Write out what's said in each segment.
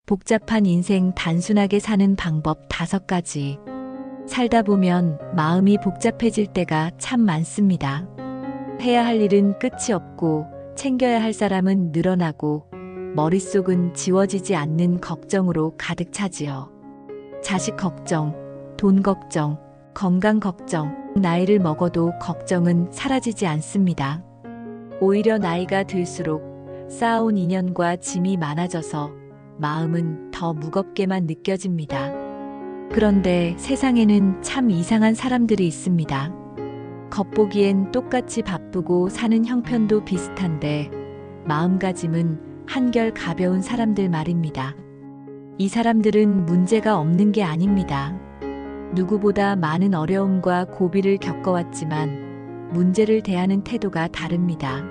복잡한 인생 단순하게 사는 방법 5가지. 살다 보면 마음이 복잡해질 때가 참 많습니다. 해야 할 일은 끝이 없고 챙겨야 할 사람은 늘어나고 머릿속은 지워지지 않는 걱정으로 가득 차지요. 자식 걱정, 돈 걱정, 건강 걱정, 나이를 먹어도 걱정은 사라지지 않습니다. 오히려 나이가 들수록 쌓아온 인연과 짐이 많아져서 마음은 더 무겁게만 느껴집니다. 그런데 세상에는 참 이상한 사람들이 있습니다. 겉보기엔 똑같이 바쁘고 사는 형편도 비슷한데 마음가짐은 한결 가벼운 사람들 말입니다. 이 사람들은 문제가 없는 게 아닙니다. 누구보다 많은 어려움과 고비를 겪어왔지만 문제를 대하는 태도가 다릅니다.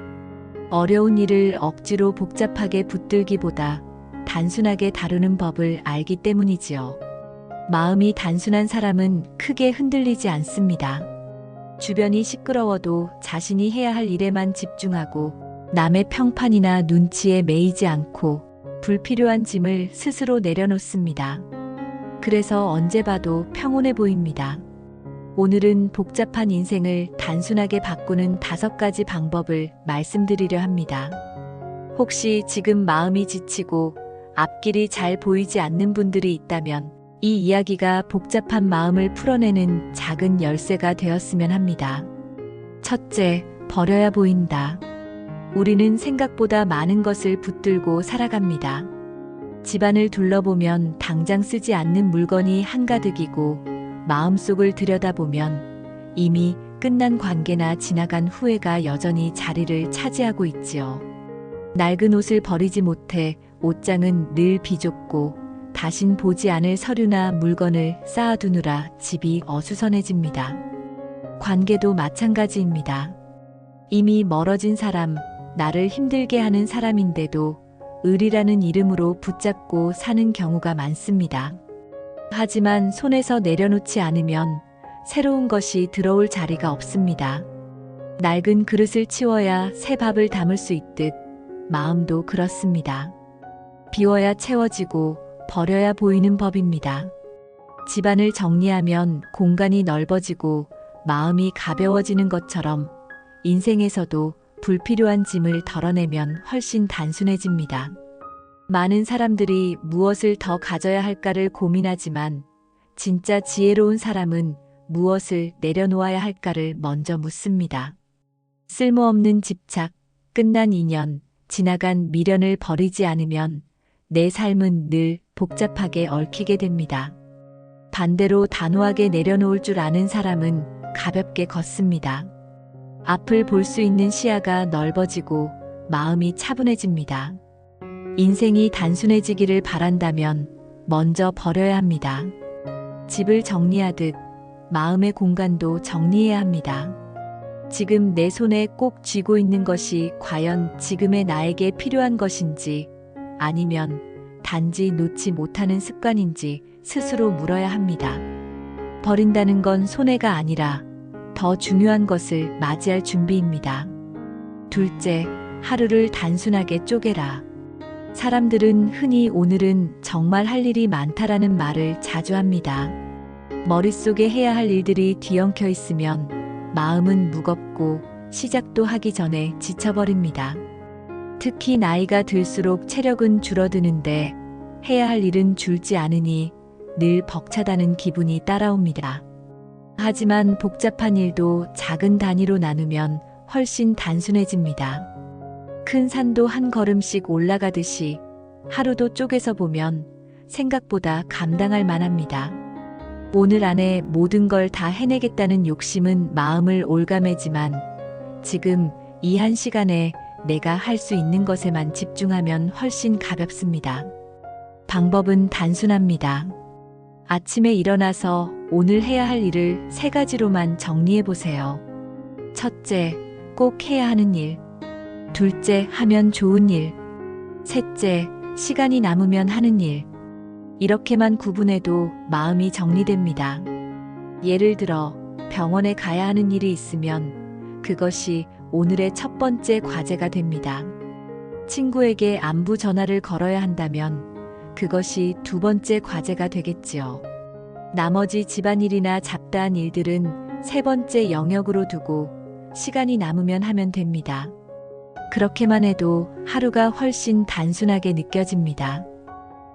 어려운 일을 억지로 복잡하게 붙들기보다 단순하게 다루는 법을 알기 때문이지요. 마음이 단순한 사람은 크게 흔들리지 않습니다. 주변이 시끄러워도 자신이 해야 할 일에만 집중하고 남의 평판이나 눈치에 매이지 않고 불필요한 짐을 스스로 내려놓습니다. 그래서 언제 봐도 평온해 보입니다. 오늘은 복잡한 인생을 단순하게 바꾸는 5가지 방법을 말씀드리려 합니다. 혹시 지금 마음이 지치고 앞길이 잘 보이지 않는 분들이 있다면 이 이야기가 복잡한 마음을 풀어내는 작은 열쇠가 되었으면 합니다. 첫째, 버려야 보인다. 우리는 생각보다 많은 것을 붙들고 살아갑니다. 집안을 둘러보면 당장 쓰지 않는 물건이 한가득이고 마음속을 들여다보면 이미 끝난 관계나 지나간 후회가 여전히 자리를 차지하고 있지요. 낡은 옷을 버리지 못해 옷장은 늘 비좁고 다신 보지 않을 서류나 물건을 쌓아두느라 집이 어수선해집니다. 관계도 마찬가지입니다. 이미 멀어진 사람, 나를 힘들게 하는 사람인데도 의리라는 이름으로 붙잡고 사는 경우가 많습니다. 하지만 손에서 내려놓지 않으면 새로운 것이 들어올 자리가 없습니다. 낡은 그릇을 치워야 새 밥을 담을 수 있듯 마음도 그렇습니다. 비워야 채워지고 버려야 보이는 법입니다. 집안을 정리하면 공간이 넓어지고 마음이 가벼워지는 것처럼 인생에서도 불필요한 짐을 덜어내면 훨씬 단순해집니다. 많은 사람들이 무엇을 더 가져야 할까를 고민하지만 진짜 지혜로운 사람은 무엇을 내려놓아야 할까를 먼저 묻습니다. 쓸모없는 집착, 끝난 인연, 지나간 미련을 버리지 않으면 내 삶은 늘 복잡하게 얽히게 됩니다. 반대로 단호하게 내려놓을 줄 아는 사람은 가볍게 걷습니다. 앞을 볼 수 있는 시야가 넓어지고 마음이 차분해집니다. 인생이 단순해지기를 바란다면 먼저 버려야 합니다. 집을 정리하듯 마음의 공간도 정리해야 합니다. 지금 내 손에 꼭 쥐고 있는 것이 과연 지금의 나에게 필요한 것인지 아니면 단지 놓지 못하는 습관인지 스스로 물어야 합니다. 버린다는 건 손해가 아니라 더 중요한 것을 맞이할 준비입니다. 둘째, 하루를 단순하게 쪼개라. 사람들은 흔히 오늘은 정말 할 일이 많다라는 말을 자주 합니다. 머릿속에 해야 할 일들이 뒤엉켜 있으면 마음은 무겁고 시작도 하기 전에 지쳐버립니다. 특히 나이가 들수록 체력은 줄어드는데 해야 할 일은 줄지 않으니 늘 벅차다는 기분이 따라옵니다. 하지만 복잡한 일도 작은 단위로 나누면 훨씬 단순해집니다. 큰 산도 한 걸음씩 올라가듯이 하루도 쪼개서 보면 생각보다 감당할 만합니다. 오늘 안에 모든 걸 다 해내겠다는 욕심은 마음을 올가매지만 지금 이 한 시간에 내가 할 수 있는 것에만 집중하면 훨씬 가볍습니다. 방법은 단순합니다. 아침에 일어나서 오늘 해야 할 일을 3가지로만 정리해 보세요. 첫째, 꼭 해야 하는 일. 둘째, 하면 좋은 일. 셋째, 시간이 남으면 하는 일. 이렇게만 구분해도 마음이 정리됩니다. 예를 들어 병원에 가야 하는 일이 있으면 그것이 오늘의 첫 번째 과제가 됩니다. 친구에게 안부 전화를 걸어야 한다면 그것이 두 번째 과제가 되겠지요. 나머지 집안일이나 잡다한 일들은 세 번째 영역으로 두고 시간이 남으면 하면 됩니다. 그렇게만 해도 하루가 훨씬 단순하게 느껴집니다.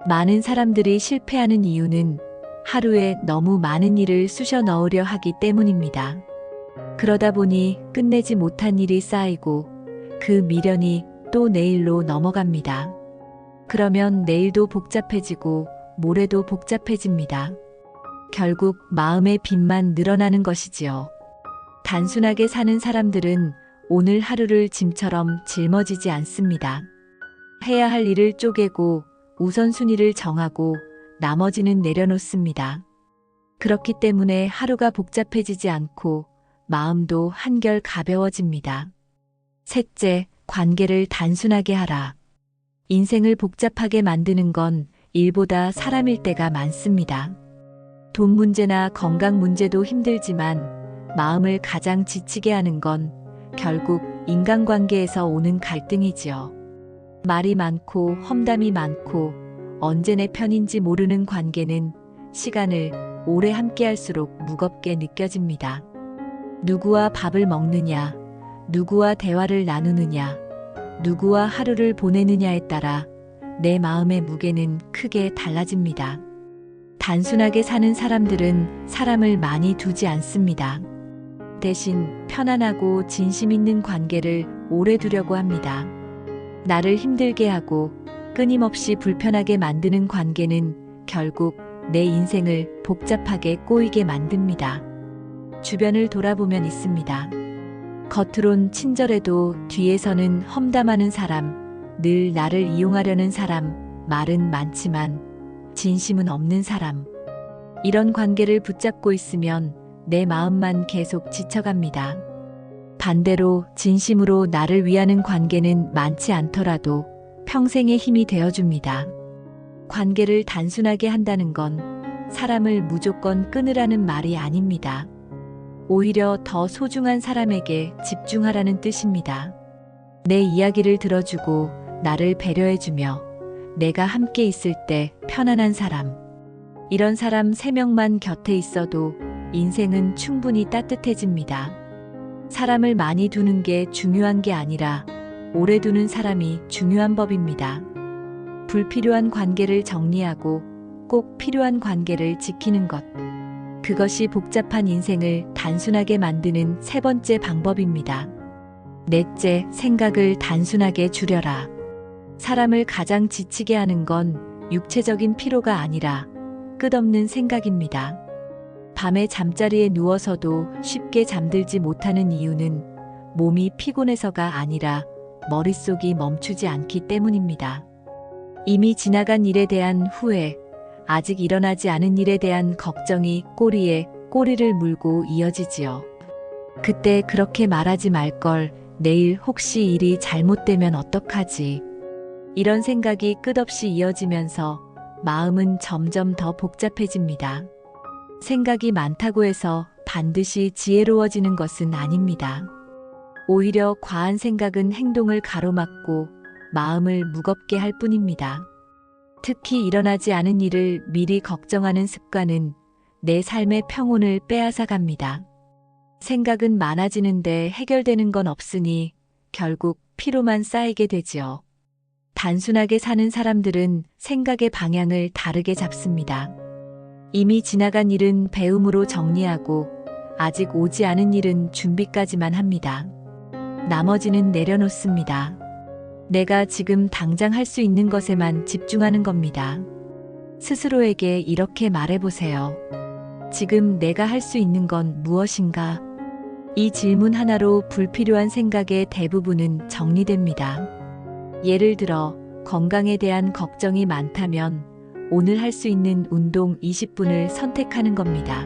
많은 사람들이 실패하는 이유는 하루에 너무 많은 일을 쑤셔 넣으려 하기 때문입니다. 그러다 보니 끝내지 못한 일이 쌓이고 그 미련이 또 내일로 넘어갑니다. 그러면 내일도 복잡해지고 모레도 복잡해집니다. 결국 마음의 빚만 늘어나는 것이지요. 단순하게 사는 사람들은 오늘 하루를 짐처럼 짊어지지 않습니다. 해야 할 일을 쪼개고 우선순위를 정하고 나머지는 내려놓습니다. 그렇기 때문에 하루가 복잡해지지 않고 마음도 한결 가벼워집니다. 셋째, 관계를 단순하게 하라. 인생을 복잡하게 만드는 건 일보다 사람일 때가 많습니다. 돈 문제나 건강 문제도 힘들지만 마음을 가장 지치게 하는 건 결국 인간관계에서 오는 갈등이지요. 말이 많고 험담이 많고 언제 내 편인지 모르는 관계는 시간을 오래 함께할수록 무겁게 느껴집니다. 누구와 밥을 먹느냐, 누구와 대화를 나누느냐, 누구와 하루를 보내느냐에 따라 내 마음의 무게는 크게 달라집니다. 단순하게 사는 사람들은 사람을 많이 두지 않습니다. 대신 편안하고 진심 있는 관계를 오래 두려고 합니다. 나를 힘들게 하고 끊임없이 불편하게 만드는 관계는 결국 내 인생을 복잡하게 꼬이게 만듭니다. 주변을 돌아보면 있습니다. 겉으론 친절해도 뒤에서는 험담하는 사람, 늘 나를 이용하려는 사람, 말은 많지만 진심은 없는 사람. 이런 관계를 붙잡고 있으면 내 마음만 계속 지쳐갑니다. 반대로 진심으로 나를 위하는 관계는 많지 않더라도 평생의 힘이 되어줍니다. 관계를 단순하게 한다는 건 사람을 무조건 끊으라는 말이 아닙니다. 오히려 더 소중한 사람에게 집중하라는 뜻입니다. 내 이야기를 들어주고 나를 배려해주며 내가 함께 있을 때 편안한 사람. 이런 사람 3명만 곁에 있어도 인생은 충분히 따뜻해집니다. 사람을 많이 두는 게 중요한 게 아니라 오래 두는 사람이 중요한 법입니다. 불필요한 관계를 정리하고 꼭 필요한 관계를 지키는 것. 그것이 복잡한 인생을 단순하게 만드는 세 번째 방법입니다. 넷째, 생각을 단순하게 줄여라. 사람을 가장 지치게 하는 건 육체적인 피로가 아니라 끝없는 생각입니다. 밤에 잠자리에 누워서도 쉽게 잠들지 못하는 이유는 몸이 피곤해서가 아니라 머릿속이 멈추지 않기 때문입니다. 이미 지나간 일에 대한 후회, 아직 일어나지 않은 일에 대한 걱정이 꼬리에 꼬리를 물고 이어지지요. 그때 그렇게 말하지 말걸, 내일 혹시 일이 잘못되면 어떡하지? 이런 생각이 끝없이 이어지면서 마음은 점점 더 복잡해집니다. 생각이 많다고 해서 반드시 지혜로워지는 것은 아닙니다. 오히려 과한 생각은 행동을 가로막고 마음을 무겁게 할 뿐입니다. 특히 일어나지 않은 일을 미리 걱정하는 습관은 내 삶의 평온을 빼앗아 갑니다. 생각은 많아지는데 해결되는 건 없으니 결국 피로만 쌓이게 되지요. 단순하게 사는 사람들은 생각의 방향을 다르게 잡습니다. 이미 지나간 일은 배움으로 정리하고 아직 오지 않은 일은 준비까지만 합니다. 나머지는 내려놓습니다. 내가 지금 당장 할 수 있는 것에만 집중하는 겁니다. 스스로에게 이렇게 말해보세요. 지금 내가 할 수 있는 건 무엇인가? 이 질문 하나로 불필요한 생각의 대부분은 정리됩니다. 예를 들어 건강에 대한 걱정이 많다면 오늘 할 수 있는 운동 20분을 선택하는 겁니다.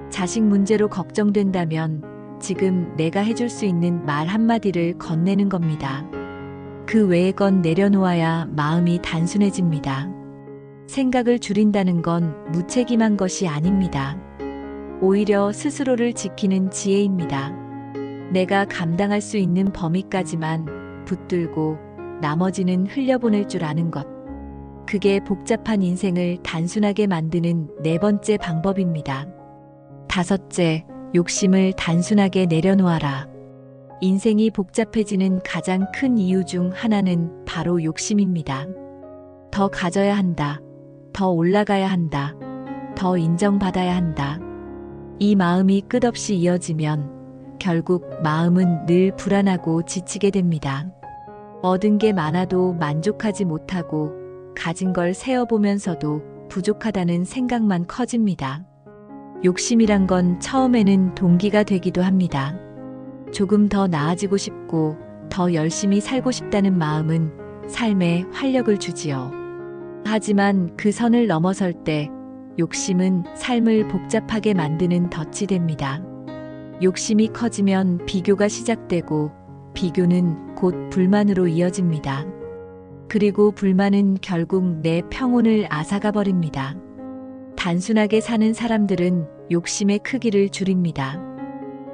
자식 문제로 걱정된다면 지금 내가 해줄 수 있는 말 한마디를 건네는 겁니다. 그 외의 건 내려놓아야 마음이 단순해집니다. 생각을 줄인다는 건 무책임한 것이 아닙니다. 오히려 스스로를 지키는 지혜입니다. 내가 감당할 수 있는 범위까지만 붙들고 나머지는 흘려보낼 줄 아는 것. 그게 복잡한 인생을 단순하게 만드는 네 번째 방법입니다. 다섯째, 욕심을 단순하게 내려놓아라. 인생이 복잡해지는 가장 큰 이유 중 하나는 바로 욕심입니다. 더 가져야 한다. 더 올라가야 한다. 더 인정받아야 한다. 이 마음이 끝없이 이어지면 결국 마음은 늘 불안하고 지치게 됩니다. 얻은 게 많아도 만족하지 못하고 가진 걸 세어보면서도 부족하다는 생각만 커집니다. 욕심이란 건 처음에는 동기가 되기도 합니다. 조금 더 나아지고 싶고 더 열심히 살고 싶다는 마음은 삶에 활력을 주지요. 하지만 그 선을 넘어설 때 욕심은 삶을 복잡하게 만드는 덫이 됩니다. 욕심이 커지면 비교가 시작되고 비교는 곧 불만으로 이어집니다. 그리고 불만은 결국 내 평온을 앗아가 버립니다. 단순하게 사는 사람들은 욕심의 크기를 줄입니다.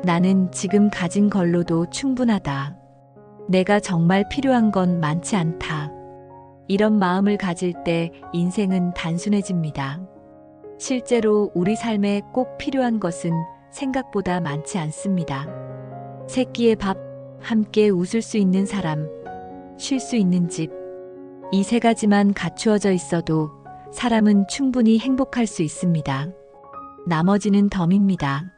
나는 지금 가진 걸로도 충분하다. 내가 정말 필요한 건 많지 않다. 이런 마음을 가질 때 인생은 단순해집니다. 실제로 우리 삶에 꼭 필요한 것은 생각보다 많지 않습니다. 세 끼의 밥, 함께 웃을 수 있는 사람, 쉴 수 있는 집. 이 세 가지만 갖추어져 있어도 사람은 충분히 행복할 수 있습니다. 나머지는 덤입니다.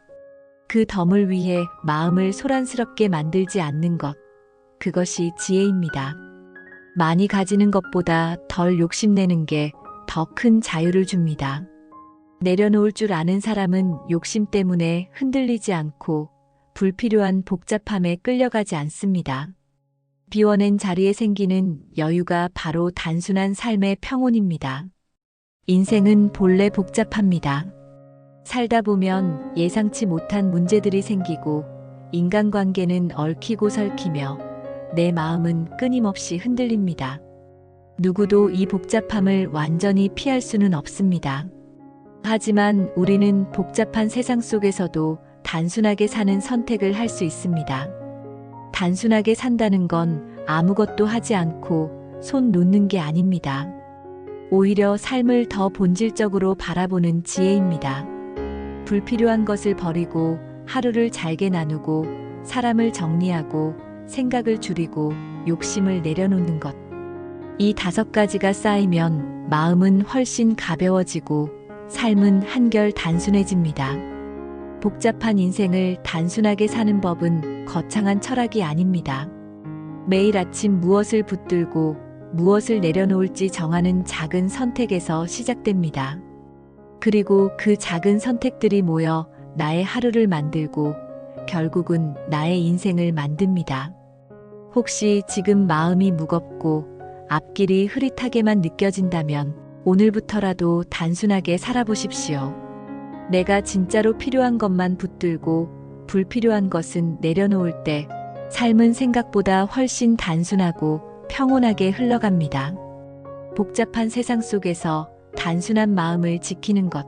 그 덤을 위해 마음을 소란스럽게 만들지 않는 것. 그것이 지혜입니다. 많이 가지는 것보다 덜 욕심내는 게 더 큰 자유를 줍니다. 내려놓을 줄 아는 사람은 욕심 때문에 흔들리지 않고 불필요한 복잡함에 끌려가지 않습니다. 비워낸 자리에 생기는 여유가 바로 단순한 삶의 평온입니다. 인생은 본래 복잡합니다. 살다 보면 예상치 못한 문제들이 생기고 인간관계는 얽히고 설키며 내 마음은 끊임없이 흔들립니다. 누구도 이 복잡함을 완전히 피할 수는 없습니다. 하지만 우리는 복잡한 세상 속에서도 단순하게 사는 선택을 할 수 있습니다. 단순하게 산다는 건 아무것도 하지 않고 손 놓는 게 아닙니다. 오히려 삶을 더 본질적으로 바라보는 지혜입니다. 불필요한 것을 버리고 하루를 잘게 나누고 사람을 정리하고 생각을 줄이고 욕심을 내려놓는 것. 이 5가지가 쌓이면 마음은 훨씬 가벼워지고 삶은 한결 단순해집니다. 복잡한 인생을 단순하게 사는 법은 거창한 철학이 아닙니다. 매일 아침 무엇을 붙들고 무엇을 내려놓을지 정하는 작은 선택에서 시작됩니다. 그리고 그 작은 선택들이 모여 나의 하루를 만들고 결국은 나의 인생을 만듭니다. 혹시 지금 마음이 무겁고 앞길이 흐릿하게만 느껴진다면 오늘부터라도 단순하게 살아보십시오. 내가 진짜로 필요한 것만 붙들고 불필요한 것은 내려놓을 때 삶은 생각보다 훨씬 단순하고 평온하게 흘러갑니다. 복잡한 세상 속에서 단순한 마음을 지키는 것.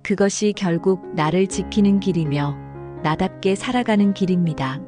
그것이 결국 나를 지키는 길이며 나답게 살아가는 길입니다.